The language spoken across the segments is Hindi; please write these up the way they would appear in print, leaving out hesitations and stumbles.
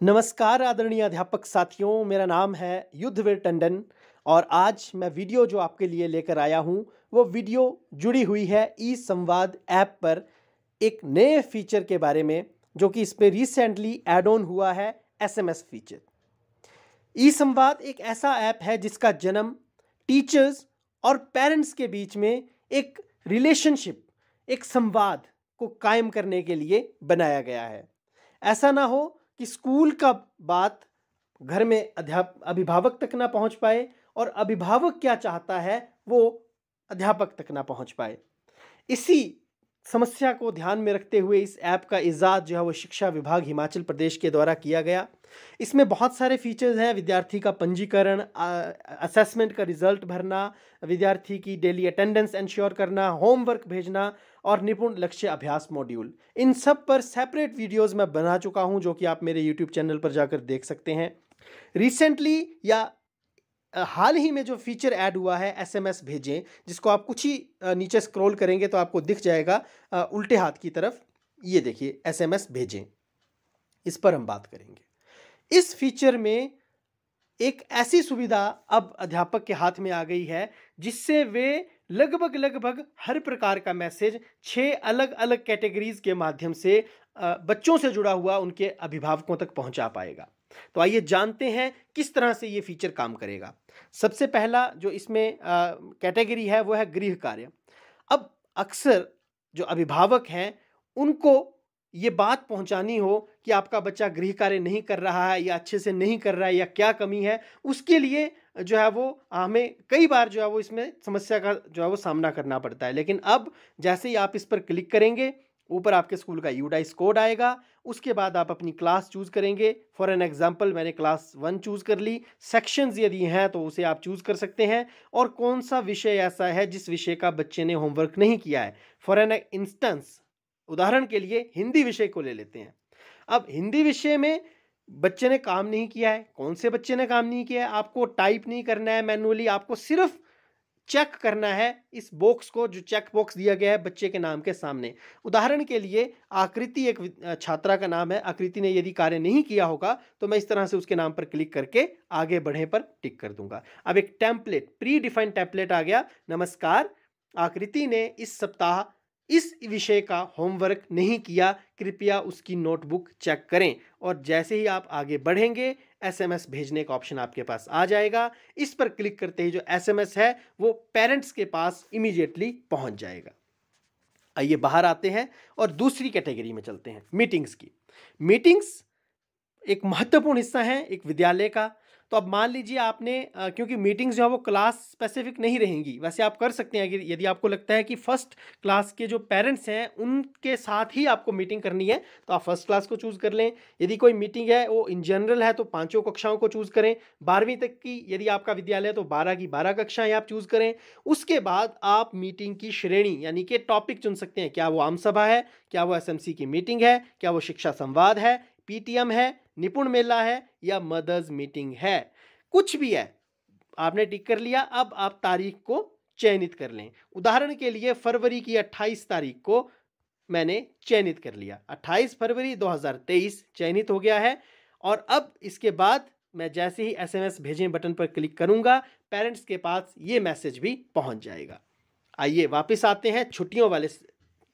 नमस्कार आदरणीय अध्यापक साथियों, मेरा नाम है युद्धवीर टंडन और आज मैं वीडियो जो आपके लिए लेकर आया हूँ वो वीडियो जुड़ी हुई है ई संवाद ऐप पर एक नए फीचर के बारे में जो कि इस पे रिसेंटली ऐड ऑन हुआ है एसएमएस फीचर। ई संवाद एक ऐसा ऐप है जिसका जन्म टीचर्स और पेरेंट्स के बीच में एक रिलेशनशिप, एक संवाद को कायम करने के लिए बनाया गया है। ऐसा ना हो कि स्कूल का बात घर में अभिभावक तक ना पहुंच पाए और अभिभावक क्या चाहता है वो अध्यापक तक ना पहुंच पाए। इसी समस्या को ध्यान में रखते हुए इस ऐप का इजाद जो है वो शिक्षा विभाग हिमाचल प्रदेश के द्वारा किया गया। इसमें बहुत सारे फीचर्स हैं, विद्यार्थी का पंजीकरण, असेसमेंट का रिजल्ट भरना, विद्यार्थी की डेली अटेंडेंस इंश्योर करना, होमवर्क भेजना और निपुण लक्ष्य अभ्यास मॉड्यूल। इन सब पर सेपरेट वीडियोस मैं बना चुका हूं जो कि आप मेरे यूट्यूब चैनल पर जाकर देख सकते हैं। रिसेंटली या हाल ही में जो फीचर ऐड हुआ है एसएमएस भेजें, जिसको आप कुछ ही नीचे स्क्रॉल करेंगे तो आपको दिख जाएगा उल्टे हाथ की तरफ, ये देखिए एसएमएस भेजें, इस पर हम बात करेंगे। इस फीचर में एक ऐसी सुविधा अब अध्यापक के हाथ में आ गई है जिससे वे लगभग हर प्रकार का मैसेज 6 अलग अलग कैटेगरीज के माध्यम से बच्चों से जुड़ा हुआ उनके अभिभावकों तक पहुंचा पाएगा। तो आइए जानते हैं किस तरह से ये फीचर काम करेगा। सबसे पहला जो इसमें कैटेगरी है वो है गृह कार्य। अब अक्सर जो अभिभावक हैं उनको ये बात पहुंचानी हो कि आपका बच्चा गृह कार्य नहीं कर रहा है या अच्छे से नहीं कर रहा है या क्या कमी है, उसके लिए जो है वो हमें कई बार जो है वो इसमें समस्या का जो है वो सामना करना पड़ता है। लेकिन अब जैसे ही आप इस पर क्लिक करेंगे ऊपर आपके स्कूल का यूडाइस कोड आएगा, उसके बाद आप अपनी क्लास चूज करेंगे। फॉर एन एग्जांपल मैंने क्लास 1 चूज कर ली। सेक्शंस यदि हैं तो उसे आप चूज कर सकते हैं और कौन सा विषय ऐसा है जिस विषय का बच्चे ने होमवर्क नहीं किया है। फॉर एन इंस्टेंस, उदाहरण के लिए हिंदी विषय को ले लेते हैं। अब हिंदी विषय में बच्चे ने काम नहीं किया है, कौन से बच्चे ने काम नहीं किया है, आपको टाइप नहीं करना है मैनुअली, आपको सिर्फ चेक करना है इस बॉक्स को, जो चेक बॉक्स दिया गया है बच्चे के नाम के सामने। उदाहरण के लिए आकृति एक छात्रा का नाम है, आकृति ने यदि कार्य नहीं किया होगा तो मैं इस तरह से उसके नाम पर क्लिक करके आगे बढ़े पर टिक कर दूंगा। अब एक टेम्पलेट, प्री डिफाइंड टेम्पलेट आ गया। नमस्कार, आकृति ने इस सप्ताह इस विषय का होमवर्क नहीं किया, कृपया उसकी नोटबुक चेक करें। और जैसे ही आप आगे बढ़ेंगे एसएमएस भेजने का ऑप्शन आपके पास आ जाएगा। इस पर क्लिक करते ही जो एसएमएस है वो पेरेंट्स के पास इमीडिएटली पहुंच जाएगा। आइए बाहर आते हैं और दूसरी कैटेगरी में चलते हैं, मीटिंग्स की। मीटिंग्स एक महत्वपूर्ण हिस्सा है एक विद्यालय का। तो अब मान लीजिए आपने क्योंकि मीटिंग्स जो है वो क्लास स्पेसिफिक नहीं रहेंगी, वैसे आप कर सकते हैं यदि आपको लगता है कि फर्स्ट क्लास के जो पेरेंट्स हैं उनके साथ ही आपको मीटिंग करनी है तो आप फर्स्ट क्लास को चूज़ कर लें। यदि कोई मीटिंग है वो इन जनरल है तो 5 कक्षाओं को चूज़ करें। 12वीं तक की यदि आपका विद्यालय है तो 12 की 12 कक्षाएं आप चूज़ करें। उसके बाद आप मीटिंग की श्रेणी यानी कि टॉपिक चुन सकते हैं, क्या वो आम सभा है, क्या वो एसएमसी की मीटिंग है, क्या वो शिक्षा संवाद है, पीटीएम है, निपुण मेला है या मदर्स मीटिंग है। कुछ भी है, आपने टिक कर लिया। अब आप तारीख को चयनित कर लें। उदाहरण के लिए फरवरी की 28 तारीख को मैंने चयनित कर लिया। 28 फरवरी 2023 चयनित हो गया है। और अब इसके बाद मैं जैसे ही एसएमएस भेजें बटन पर क्लिक करूंगा पेरेंट्स के पास ये मैसेज भी पहुंच जाएगा। आइए वापस आते हैं, छुट्टियों वाले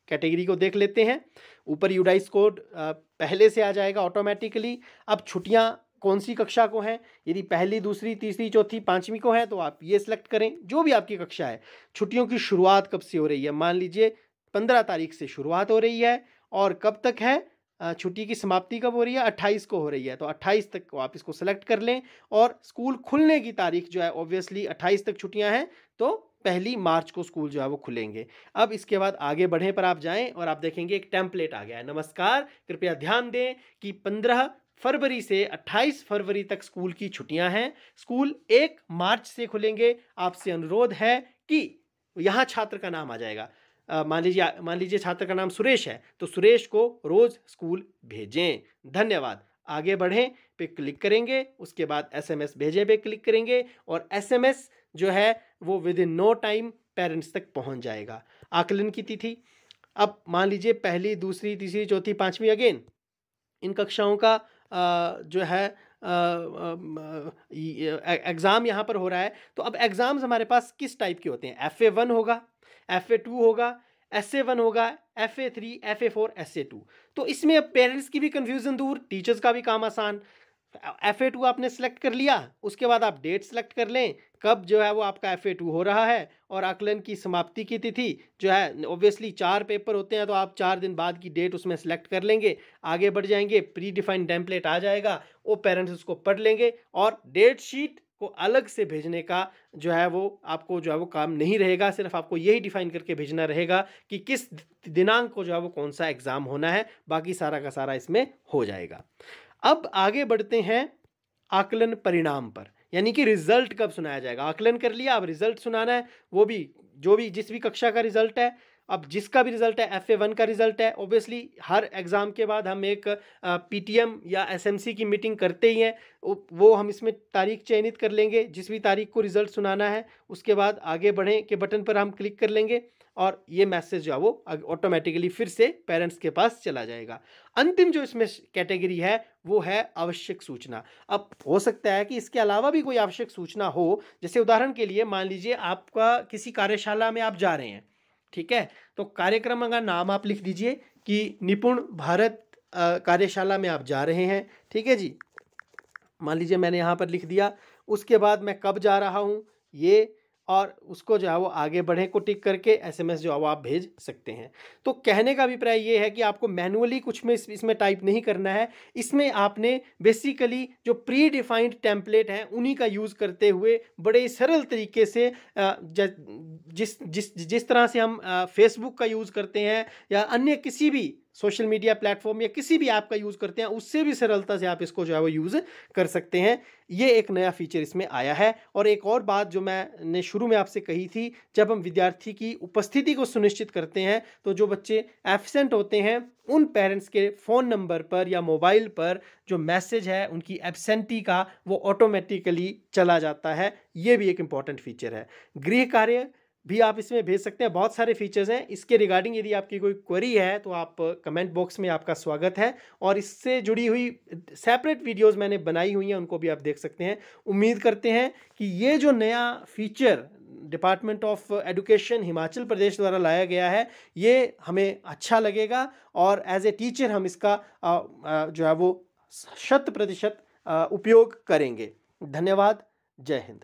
कैटेगरी को देख लेते हैं। ऊपर यूडाइस कोड पहले से आ जाएगा ऑटोमेटिकली। अब छुट्टियां कौन सी कक्षा को हैं, यदि पहली, दूसरी, तीसरी, चौथी, 5वीं को है तो आप ये सिलेक्ट करें, जो भी आपकी कक्षा है। छुट्टियों की शुरुआत कब से हो रही है, मान लीजिए 15 तारीख से शुरुआत हो रही है और कब तक है, छुट्टी की समाप्ति कब हो रही है, 28 को हो रही है, तो 28 तक को आप इसको सेलेक्ट कर लें। और स्कूल खुलने की तारीख जो है ऑब्वियसली 28 तक छुट्टियां हैं तो 1 मार्च को स्कूल जो है वो खुलेंगे। अब इसके बाद आगे बढ़े पर आप जाएं और आप देखेंगे एक टेम्पलेट आ गया है। नमस्कार, कृपया ध्यान दें कि 15 फरवरी से 28 फरवरी तक स्कूल की छुट्टियां हैं। स्कूल 1 मार्च से खुलेंगे। आपसे अनुरोध है कि यहाँ छात्र का नाम आ जाएगा। मान लीजिए छात्र का नाम सुरेश है तो सुरेश को रोज स्कूल भेजें। धन्यवाद। आगे बढ़ें पे क्लिक करेंगे, उसके बाद एसएमएस भेजें पे क्लिक करेंगे और एसएमएस जो है वो within no time parents तक पहुंच जाएगा। आकलन की तिथि, अब मान लीजिए पहली, दूसरी, तीसरी, चौथी, 5वीं अगेन इन कक्षाओं का जो है एग्ज़ाम यहाँ पर हो रहा है। तो अब एग्ज़ाम्स हमारे पास किस टाइप के होते हैं? FA1 होगा, FA2 होगा, SA1 होगा, FA3, FA4, SA2। तो इसमें अब पेरेंट्स की भी कन्फ्यूज़न दूर, टीचर्स का भी काम आसान। FA2 आपने सेलेक्ट कर लिया, उसके बाद आप डेट सेलेक्ट कर लें कब जो है वो आपका FA2 हो रहा है, और आकलन की समाप्ति की तिथि जो है, ऑब्वियसली 4 पेपर होते हैं तो आप 4 दिन बाद की डेट उसमें सेलेक्ट कर लेंगे, आगे बढ़ जाएंगे, प्री डिफाइंड टेम्पलेट आ जाएगा, वो पेरेंट्स उसको पढ़ लेंगे, और डेट शीट को अलग से भेजने का जो है वो आपको जो है वो काम नहीं रहेगा। सिर्फ आपको यही डिफाइन करके भेजना रहेगा कि किस दिनांक को जो है वो कौन सा एग्ज़ाम होना है, बाकी सारा का सारा इसमें हो जाएगा। अब आगे बढ़ते हैं आकलन परिणाम पर, यानी कि रिजल्ट कब सुनाया जाएगा। आकलन कर लिया, अब रिजल्ट सुनाना है, वो भी जो भी जिस भी कक्षा का रिजल्ट है। अब जिसका भी रिजल्ट है, FA1 का रिजल्ट है, ऑब्वियसली हर एग्ज़ाम के बाद हम एक PTM या SMC की मीटिंग करते ही हैं, वो हम इसमें तारीख चयनित कर लेंगे, जिस भी तारीख को रिजल्ट सुनाना है, उसके बाद आगे बढ़ें के बटन पर हम क्लिक कर लेंगे, और ये मैसेज जो है वो ऑटोमेटिकली फिर से पेरेंट्स के पास चला जाएगा। अंतिम जो इसमें कैटेगरी है वो है आवश्यक सूचना। अब हो सकता है कि इसके अलावा भी कोई आवश्यक सूचना हो, जैसे उदाहरण के लिए मान लीजिए आपका किसी कार्यशाला में आप जा रहे हैं, ठीक है, तो कार्यक्रम का नाम आप लिख दीजिए कि निपुण भारत कार्यशाला में आप जा रहे हैं, ठीक है जी, मान लीजिए मैंने यहाँ पर लिख दिया। उसके बाद मैं कब जा रहा हूँ ये, और उसको जो है वो आगे बढ़े को टिक करके SMS जो है वो आप भेज सकते हैं। तो कहने का अभिप्राय ये है कि आपको मैनुअली कुछ में इसमें टाइप नहीं करना है, इसमें आपने बेसिकली जो प्री डिफाइंड टेम्पलेट हैं उन्हीं का यूज़ करते हुए बड़े सरल तरीके से जिस जिस जिस तरह से हम फेसबुक का यूज़ करते हैं या अन्य किसी भी सोशल मीडिया प्लेटफॉर्म या किसी भी ऐप का यूज़ करते हैं, उससे भी सरलता से आप इसको जो है वो यूज़ कर सकते हैं। ये एक नया फीचर इसमें आया है। और एक और बात जो मैंने शुरू में आपसे कही थी, जब हम विद्यार्थी की उपस्थिति को सुनिश्चित करते हैं तो जो बच्चे एब्सेंट होते हैं उन पेरेंट्स के फ़ोन नंबर पर या मोबाइल पर जो मैसेज है उनकी एब्सेंटी का, वो ऑटोमेटिकली चला जाता है। ये भी एक इम्पॉर्टेंट फीचर है। गृह कार्य भी आप इसमें भेज सकते हैं। बहुत सारे फीचर्स हैं इसके रिगार्डिंग। यदि आपकी कोई क्वेरी है तो आप कमेंट बॉक्स में, आपका स्वागत है, और इससे जुड़ी हुई सेपरेट वीडियोस मैंने बनाई हुई हैं, उनको भी आप देख सकते हैं। उम्मीद करते हैं कि ये जो नया feature department of education Himachal Pradesh द्वारा लाया गया है, ये हमें अच्छा लगेगा, और एज ए टीचर हम इसका जो है वो 100% उपयोग करेंगे। धन्यवाद। जय हिंद।